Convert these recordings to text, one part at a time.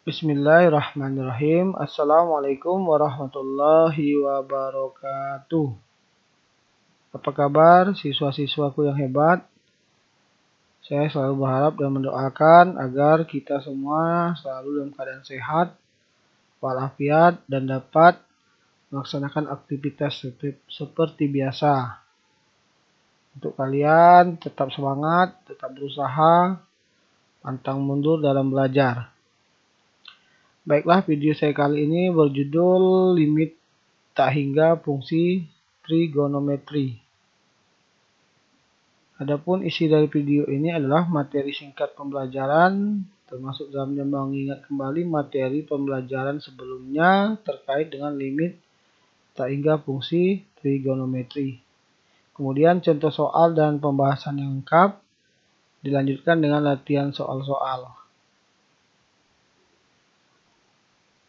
Bismillahirrahmanirrahim. Assalamualaikum warahmatullahi wabarakatuh. Apa kabar siswa-siswaku yang hebat? Saya selalu berharap dan mendoakan agar kita semua selalu dalam keadaan sehat, walafiat, dan dapat melaksanakan aktivitas seperti biasa. Untuk kalian tetap semangat, tetap berusaha, pantang mundur dalam belajar. Baiklah, video saya kali ini berjudul limit tak hingga fungsi trigonometri. Adapun isi dari video ini adalah materi singkat pembelajaran, termasuk dalamnya mengingat kembali materi pembelajaran sebelumnya terkait dengan limit tak hingga fungsi trigonometri. Kemudian contoh soal dan pembahasan yang lengkap, dilanjutkan dengan latihan soal-soal.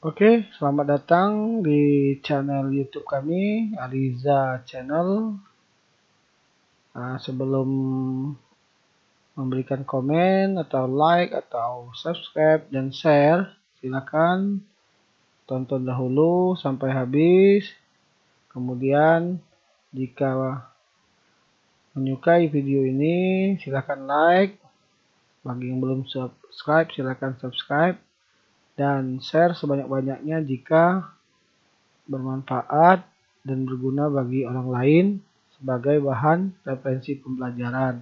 Oke, selamat datang di channel YouTube kami, Ariza Channel. Sebelum memberikan komen atau like atau subscribe dan share, silakan tonton dahulu sampai habis. Kemudian jika menyukai video ini, silakan like. Bagi yang belum subscribe, silakan subscribe. Dan share sebanyak-banyaknya jika bermanfaat dan berguna bagi orang lain sebagai bahan referensi pembelajaran.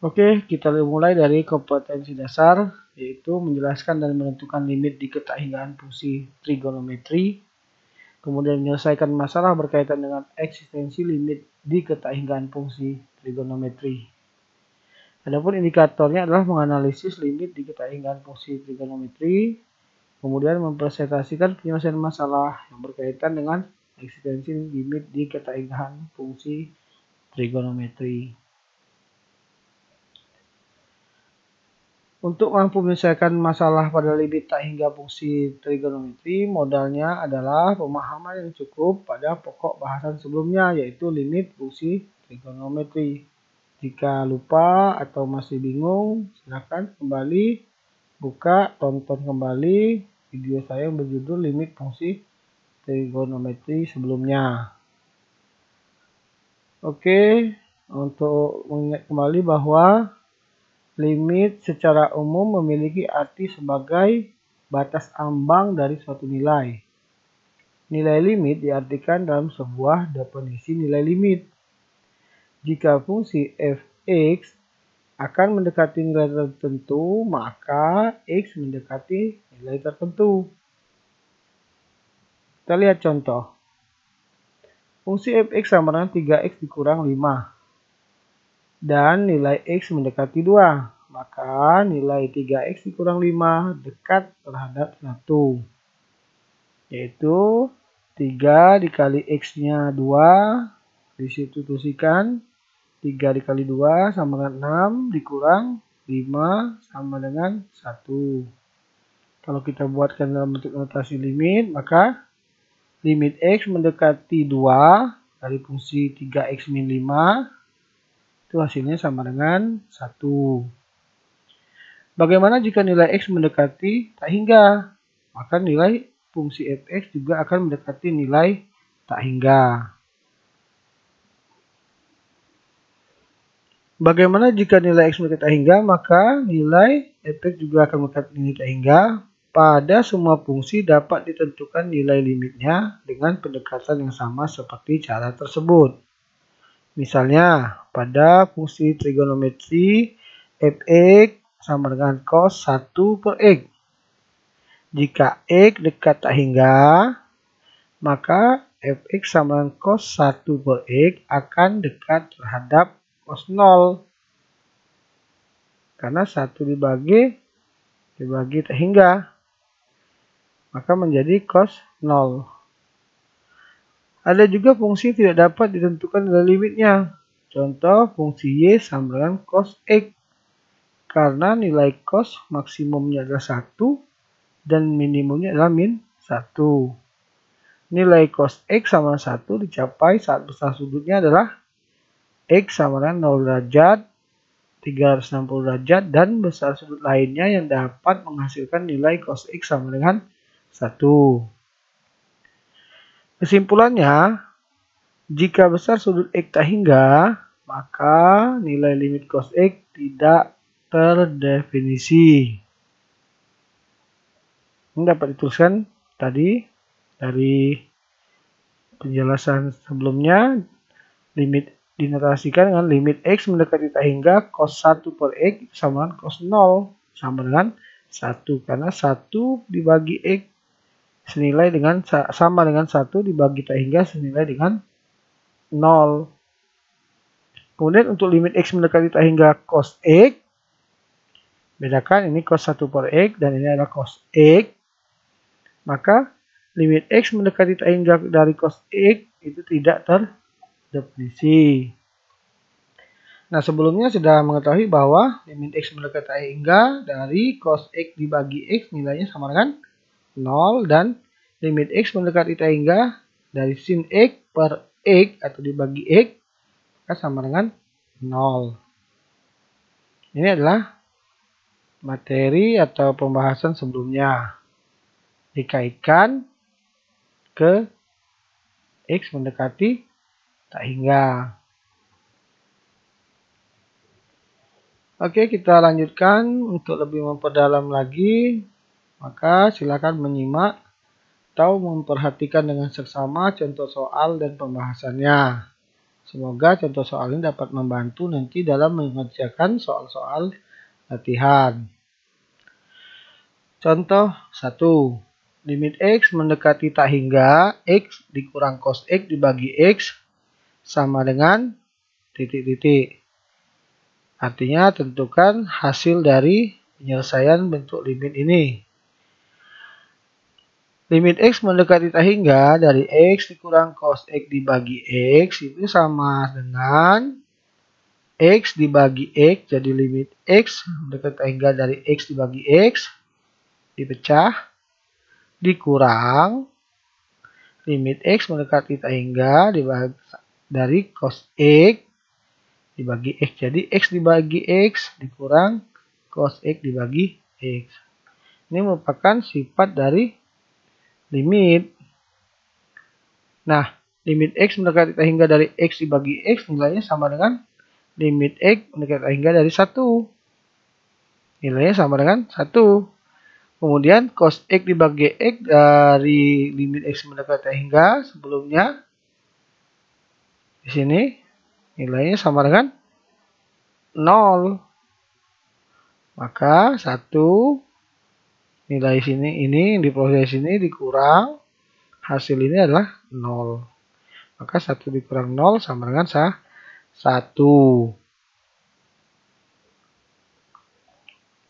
Oke, kita mulai dari kompetensi dasar, yaitu menjelaskan dan menentukan limit di ketahingaan fungsi trigonometri. Kemudian menyelesaikan masalah berkaitan dengan eksistensi limit di ketahingaan fungsi trigonometri. Adapun indikatornya adalah menganalisis limit di ketahingaan fungsi trigonometri, kemudian mempresentasikan penyelesaian masalah yang berkaitan dengan eksistensi limit di ketahingaan fungsi trigonometri. Untuk mampu menyelesaikan masalah pada limit tak hingga fungsi trigonometri, modalnya adalah pemahaman yang cukup pada pokok bahasan sebelumnya, yaitu limit fungsi trigonometri. Jika lupa atau masih bingung, silakan kembali buka, tonton kembali video saya yang berjudul limit fungsi trigonometri sebelumnya. Oke, untuk mengingat kembali bahwa limit secara umum memiliki arti sebagai batas ambang dari suatu nilai. Nilai limit diartikan dalam sebuah definisi nilai limit. Jika fungsi f(x) akan mendekati nilai tertentu, maka x mendekati nilai tertentu. Kita lihat contoh. Fungsi f(x) sama dengan 3x dikurang 5. Dan nilai x mendekati 2. Maka nilai 3x dikurang 5 dekat terhadap 1. Yaitu 3 dikali x-nya 2. Disitu tuliskan 3 dikali 2 sama dengan 6 dikurang 5 sama dengan 1. Kalau kita buatkan dalam bentuk notasi limit, maka limit x mendekati 2 dari fungsi 3x min 5, itu hasilnya sama dengan 1. Bagaimana jika nilai x mendekati tak hingga? Maka nilai fungsi fx juga akan mendekati nilai tak hingga. Bagaimana jika nilai x mendekati tak hingga? Maka nilai fx juga akan mendekati nilai tak hingga. Pada semua fungsi dapat ditentukan nilai limitnya dengan pendekatan yang sama seperti cara tersebut. Misalnya, pada fungsi trigonometri fx sama dengan cos 1 per x. Jika x dekat tak hingga, maka fx sama dengan cos 1 per x akan dekat terhadap cos 0. Karena 1 dibagi tak hingga, maka menjadi cos 0. Ada juga fungsi tidak dapat ditentukan nilai limitnya. Contoh fungsi y sama dengan cos x. Karena nilai cos maksimumnya adalah 1 dan minimumnya adalah min 1. Nilai cos x sama 1 dicapai saat besar sudutnya adalah x sama dengan 0 derajat 360 derajat dan besar sudut lainnya yang dapat menghasilkan nilai cos X sama dengan 1. Kesimpulannya, jika besar sudut X tak hingga, maka nilai limit cos X tidak terdefinisi. Ini dapat dituliskan tadi dari penjelasan sebelumnya. Limit dinotasikan dengan limit X mendekati tak hingga cos 1 per X sama dengan cos 0 sama dengan 1. Karena 1 dibagi X senilai dengan sama dengan 1 dibagi tak hingga senilai dengan 0. Kemudian untuk limit X mendekati tak hingga cos X, bedakan ini cos 1 per X dan ini adalah cos X. Maka limit X mendekati tak hingga dari cos X itu tidak terdefinisi. Nah, sebelumnya sudah mengetahui bahwa limit X mendekati tak hingga dari cos X dibagi X nilainya sama dengan 0 dan limit X mendekati tak hingga dari sin X per X atau dibagi X maka sama dengan 0. Ini adalah materi atau pembahasan sebelumnya. Dikaitkan ke X mendekati tak hingga. Oke, kita lanjutkan untuk lebih memperdalam lagi. Maka silakan menyimak atau memperhatikan dengan seksama contoh soal dan pembahasannya. Semoga contoh soal ini dapat membantu nanti dalam mengerjakan soal-soal latihan. Contoh 1. Limit X mendekati tak hingga X dikurang cos X dibagi X sama dengan titik-titik. Artinya tentukan hasil dari penyelesaian bentuk limit ini. Limit X mendekati tak hingga dari X dikurang cos X dibagi X itu sama dengan X dibagi X. Jadi limit X mendekati tak hingga dari X dibagi X dipecah dikurang limit X mendekati tak hingga dari cos X dibagi X. Jadi X dibagi X dikurang cos X dibagi X. Ini merupakan sifat dari limit. Nah, limit X mendekati tak hingga dari X dibagi X nilainya sama dengan limit X mendekati tak hingga dari 1. Nilainya sama dengan 1. Kemudian cos X dibagi X dari limit X mendekati tak hingga sebelumnya. Di sini nilainya sama dengan 0. Maka 1 nilai sini ini yang diproses sini dikurang hasil ini adalah 0. Maka 1 dikurang 0 sama dengan 1.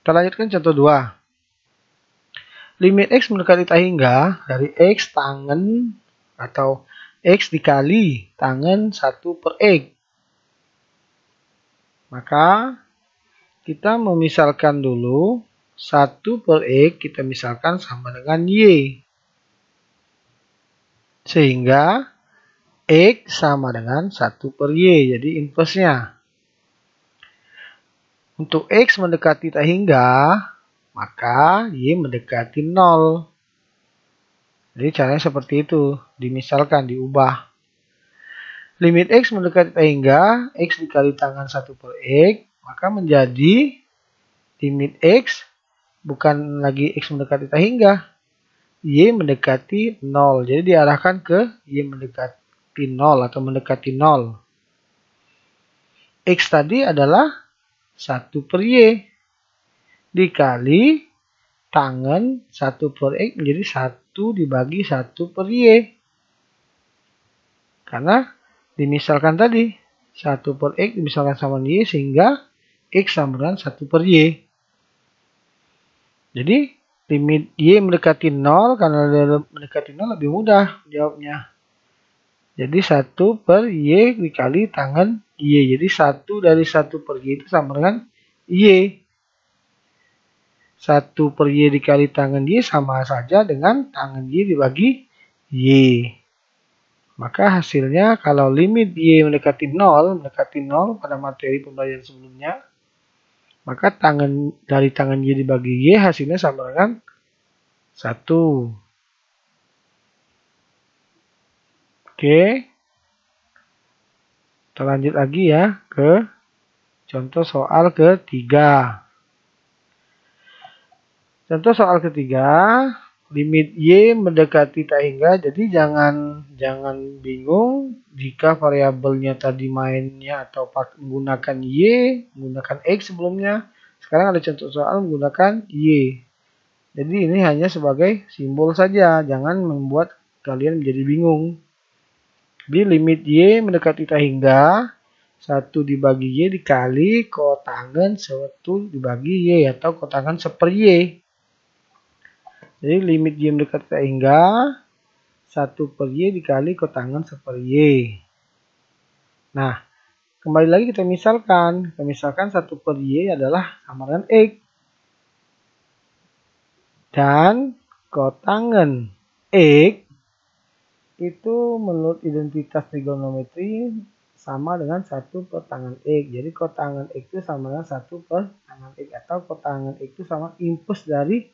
Kita lanjutkan contoh 2. Limit X mendekati tak hingga dari X tangen atau X dikali tangen 1 per X. Maka kita memisalkan dulu 1 per X kita misalkan sama dengan Y. Sehingga X sama dengan 1 per Y. Jadi inversnya. Untuk X mendekati tak hingga, maka Y mendekati 0. Jadi caranya seperti itu. Dimisalkan, diubah. Limit X mendekati tak hingga, X dikali tangan 1 per X, maka menjadi limit X bukan lagi X mendekati tak hingga, Y mendekati 0. Jadi diarahkan ke Y mendekati 0 atau mendekati 0. X tadi adalah 1 per Y. Dikali tangan 1 per X menjadi 1 dibagi 1 per Y. Karena dimisalkan tadi 1 per X dimisalkan sama Y sehingga X sama dengan 1 per Y. Jadi limit Y mendekati 0 karena mendekati 0 lebih mudah jawabnya. Jadi 1 per Y dikali tangan Y. Jadi 1 dari 1 per Y itu sama dengan Y. 1 per Y dikali tangan Y sama saja dengan tangan Y dibagi Y. Maka hasilnya kalau limit Y mendekati 0 pada materi pembelajaran sebelumnya, Maka dari tangan Y dibagi Y hasilnya sama dengan 1. Oke. Kita lanjut lagi ya ke contoh soal ketiga. Contoh soal ketiga, limit Y mendekati tak hingga, jadi jangan bingung jika variabelnya tadi mainnya atau menggunakan Y, menggunakan X sebelumnya. Sekarang ada contoh soal menggunakan Y. Jadi ini hanya sebagai simbol saja, jangan membuat kalian menjadi bingung. Jadi limit Y mendekati tak hingga, 1 dibagi Y dikali kotangen 1 dibagi Y atau kotangen 1 per Y. Jadi limit Y mendekati tak hingga 1 per Y dikali kotangen 1 per Y. Nah, kembali lagi kita misalkan. Misalkan 1 per Y adalah sama dengan X. Dan kotangen X itu menurut identitas trigonometri sama dengan 1 per tangen X. Jadi kotangen X itu sama dengan 1 per tangen X. Atau kotangen X itu sama impuls dari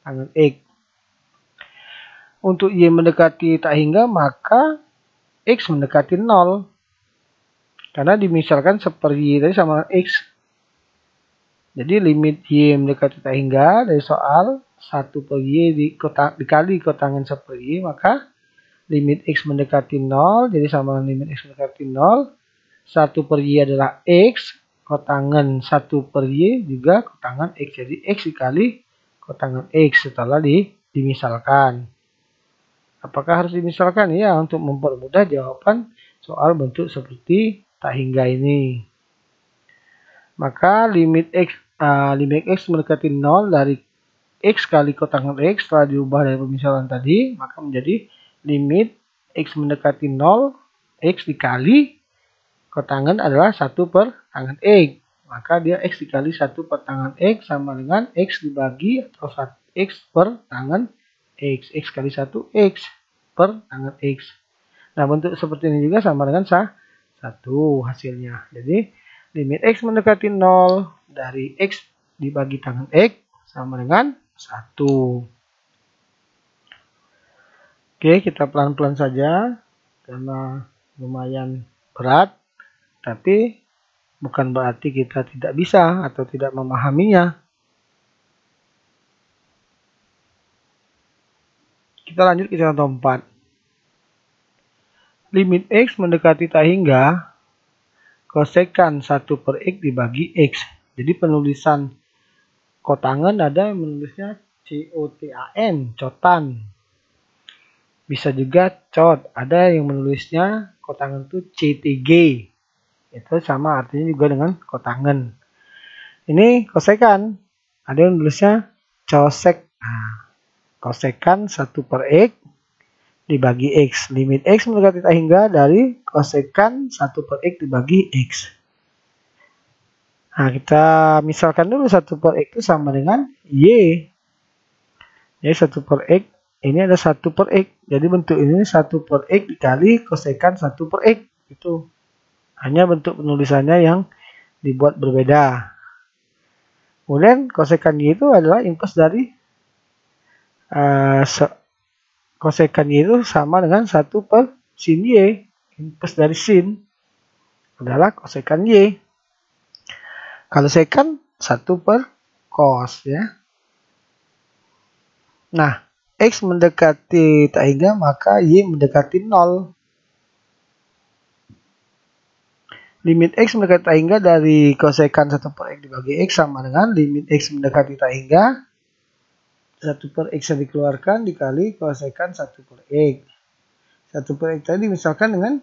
tangen X. Untuk Y mendekati tak hingga, maka X mendekati 0. Karena dimisalkan 1 per Y tadi sama dengan X. Jadi limit Y mendekati tak hingga dari soal 1 per Y dikali kotangen 1 per Y, maka limit X mendekati 0, jadi sama dengan limit X mendekati 0. 1 per Y adalah X, kotangen 1 per Y juga kotangen X. Jadi X dikali kotangen X setelah dimisalkan. Apakah harus dimisalkan? Ya, untuk mempermudah jawaban soal bentuk seperti tak hingga ini. Maka limit X mendekati 0 dari X kali kotangen X setelah diubah dari pemisalan tadi, maka menjadi limit X mendekati 0, X dikali kotangen adalah 1 per tangen X. Maka dia X dikali 1 per tangen X sama dengan X dibagi atau X per tangen X. X kali 1 X per tangen X. Nah, bentuk seperti ini juga sama dengan 1 hasilnya. Jadi limit X mendekati 0 dari X dibagi tangen X sama dengan 1. Oke, kita pelan-pelan saja karena lumayan berat, tapi bukan berarti kita tidak bisa atau tidak memahaminya. Kita lanjut ke contoh 4. Limit X mendekati tak hingga, kosekan 1 per X dibagi X. Jadi penulisan kotangen ada yang menulisnya COTAN, cotan. Bisa juga cot, ada yang menulisnya kotangen itu CTG. Itu sama artinya juga dengan kotangen. Ini kosekan, ada yang menulisnya cosek. Nah, kosekan 1 per X dibagi X. Limit X mendekati tak hingga dari kosekan 1 per X dibagi X. Nah, kita misalkan dulu 1 per X itu sama dengan Y. Jadi 1 per X, ini ada 1 per X. Jadi bentuk ini 1 per X dikali kosekan 1 per X. Itu hanya bentuk penulisannya yang dibuat berbeda. Kemudian kosekan Y itu adalah impuls dari kosekan Y itu sama dengan 1 per sin Y. Impuls dari sin adalah kosekan Y. Kalau sekan 1 per cos ya. Nah, X mendekati tak hingga maka Y mendekati 0. Limit X mendekati tak hingga dari kosekan 1 per X dibagi X sama dengan limit X mendekati tak hingga 1 per X yang dikeluarkan dikali kosekan 1 per X. 1 per X tadi misalkan dengan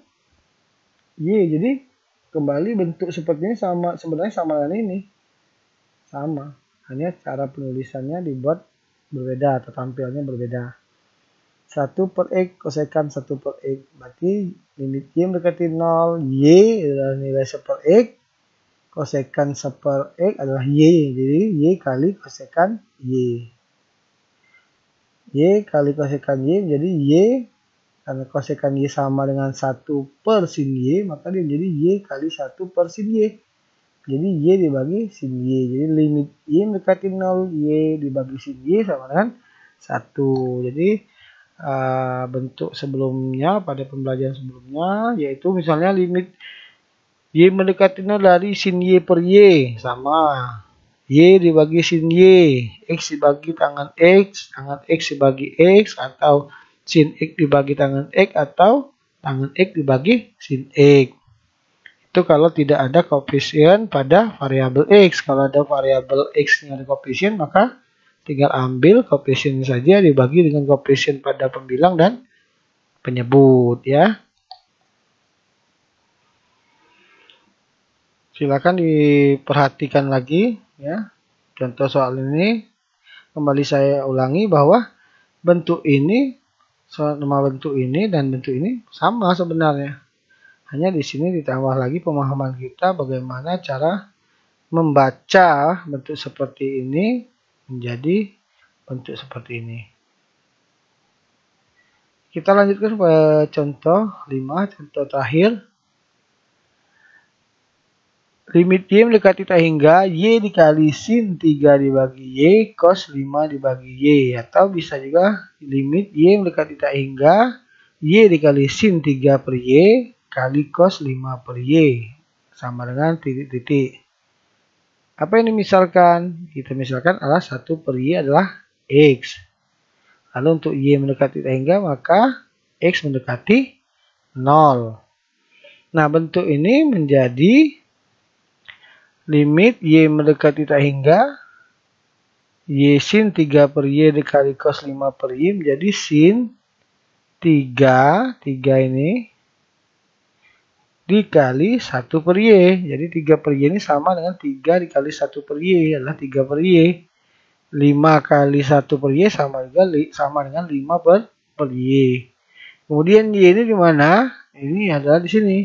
Y. Jadi kembali bentuk seperti ini sebenarnya sama dengan ini. Sama. Hanya cara penulisannya dibuat berbeda atau tampilnya berbeda. 1 per X kosekan 1 per X. Berarti limit Y mendekati 0. Y adalah nilai 1 per X. Kosekan 1 per X adalah Y. Jadi Y kali kosekan Y. Y kali kosekan Y menjadi Y, karena kosekan Y sama dengan 1 per sin Y, maka dia menjadi Y kali 1 per sin Y. Jadi Y dibagi sin Y. Jadi limit Y mendekati 0, Y dibagi sin Y sama dengan 1. Jadi bentuk sebelumnya pada pembelajaran sebelumnya yaitu misalnya limit Y mendekati 0 dari sin Y per Y sama Y dibagi sin Y, X dibagi tangan X dibagi X, atau sin X dibagi tangan X, atau tangan X dibagi sin X. Itu kalau tidak ada koefisien pada variabel X. Kalau ada variabel X-nya ada koefisien, maka tinggal ambil koefisien saja dibagi dengan koefisien pada pembilang dan penyebut ya. Silakan diperhatikan lagi ya. Contoh soal ini kembali saya ulangi bahwa bentuk ini sama bentuk ini dan bentuk ini sama sebenarnya. Hanya di sini ditambah lagi pemahaman kita bagaimana cara membaca bentuk seperti ini menjadi bentuk seperti ini. Kita lanjutkan ke contoh 5, contoh terakhir. Limit Y mendekati tak hingga Y dikali sin 3 dibagi Y cos 5 dibagi Y. Atau bisa juga limit Y mendekati tak hingga Y dikali sin 3 per Y kali cos 5 per Y. Sama dengan titik-titik. Apa yang dimisalkan? Kita misalkan adalah 1 per Y adalah X. Lalu untuk Y mendekati tak hingga maka X mendekati 0. Nah bentuk ini menjadi limit Y mendekati tak hingga Y sin 3 per Y dikali cos 5 per Y menjadi sin 3 ini dikali 1 per Y. Jadi 3 per Y ini sama dengan 3 dikali 1 per Y adalah 3 per Y. 5 kali 1 per Y sama dengan 5 per Y. Kemudian Y ini di mana? Ini adalah di sini.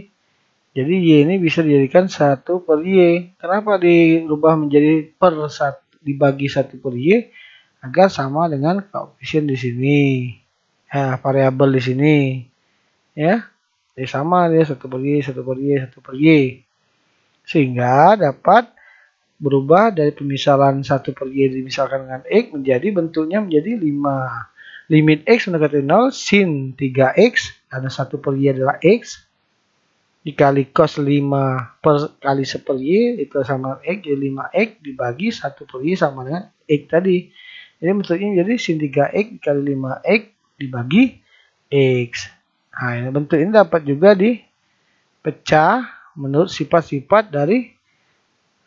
Jadi Y ini bisa dijadikan 1 per Y. Kenapa dirubah menjadi dibagi 1 per Y? Agar sama dengan koefisien di sini. Variabel di sini. Ya. Jadi sama dia 1 per Y, 1 per Y, 1 per Y. Sehingga dapat berubah dari pemisalan 1 per Y dimisalkan dengan X menjadi bentuknya menjadi 5. Limit X mendekati 0 sin 3X karena 1 per Y adalah X dikali cos 5 per kali 1 per Y itu sama X, jadi 5X dibagi 1 per Y sama dengan X tadi. Jadi bentuknya jadi sin 3X dikali 5X dibagi X. Nah ini bentuk ini dapat juga dipecah menurut sifat-sifat dari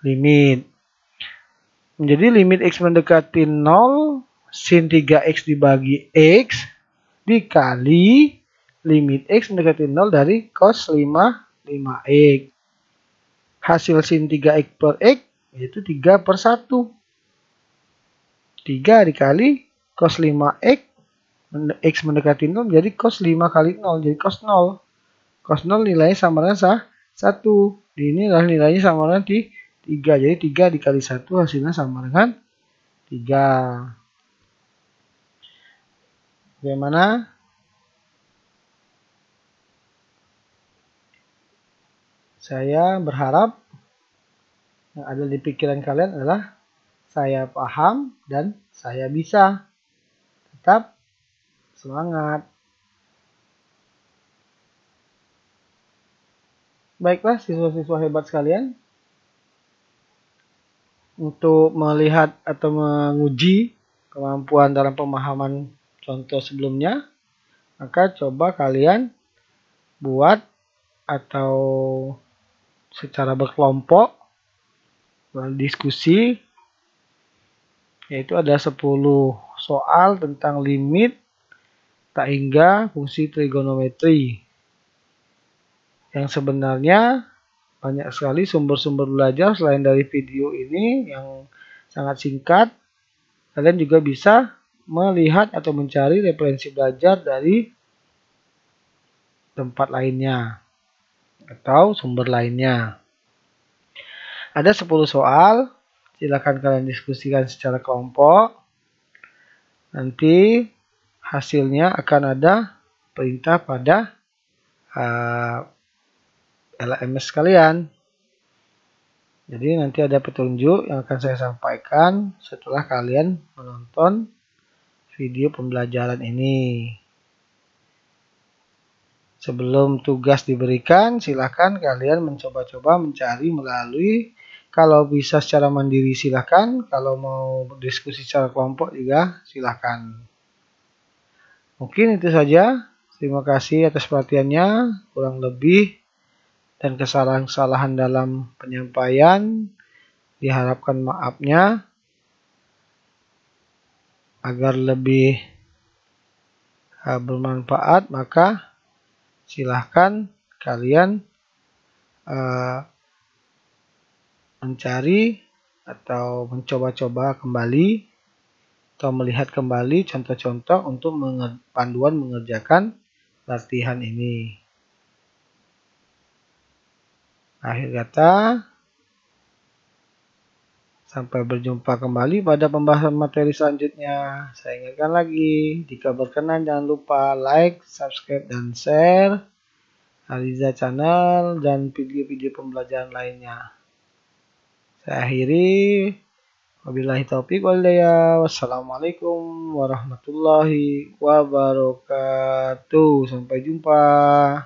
limit. Menjadi limit X mendekati 0 sin 3X dibagi X dikali limit X mendekati 0 dari cos 5X. Hasil sin 3X per X yaitu 3 per 1. 3 dikali cos 5X. X mendekati 0 jadi cos 5 kali 0. Jadi cos 0. Cos 0 nilainya sama dengan 1. Ini adalah nilainya sama dengan 3. Jadi 3 dikali 1 hasilnya sama dengan 3. Bagaimana? Saya berharap yang ada di pikiran kalian adalah saya paham dan saya bisa. Tetap semangat. Baiklah siswa-siswa hebat sekalian. Untuk melihat atau menguji kemampuan dalam pemahaman contoh sebelumnya, maka coba kalian buat atau secara berkelompok diskusi, yaitu ada 10 soal tentang limit tak hingga fungsi trigonometri yang sebenarnya banyak sekali sumber-sumber belajar selain dari video ini yang sangat singkat. Kalian juga bisa melihat atau mencari referensi belajar dari tempat lainnya atau sumber lainnya. Ada 10 soal, silakan kalian diskusikan secara kelompok. Nanti hasilnya akan ada perintah pada LMS kalian. Jadi nanti ada petunjuk yang akan saya sampaikan setelah kalian menonton video pembelajaran ini. Sebelum tugas diberikan, silakan kalian mencoba-coba mencari melalui, kalau bisa secara mandiri silakan, kalau mau berdiskusi secara kelompok juga silakan. Mungkin itu saja. Terima kasih atas perhatiannya. Kurang lebih dan kesalahan-kesalahan dalam penyampaian diharapkan maafnya agar lebih bermanfaat, maka silahkan kalian mencari atau mencoba-coba kembali atau melihat kembali contoh-contoh untuk panduan mengerjakan latihan ini. Akhir kata, sampai berjumpa kembali pada pembahasan materi selanjutnya. Saya ingatkan lagi, jika berkenan jangan lupa like, subscribe, dan share Ariza Channel dan video-video pembelajaran lainnya. Saya akhiri. Wabillahi taufiq wal hidayah. Wassalamualaikum warahmatullahi wabarakatuh. Sampai jumpa.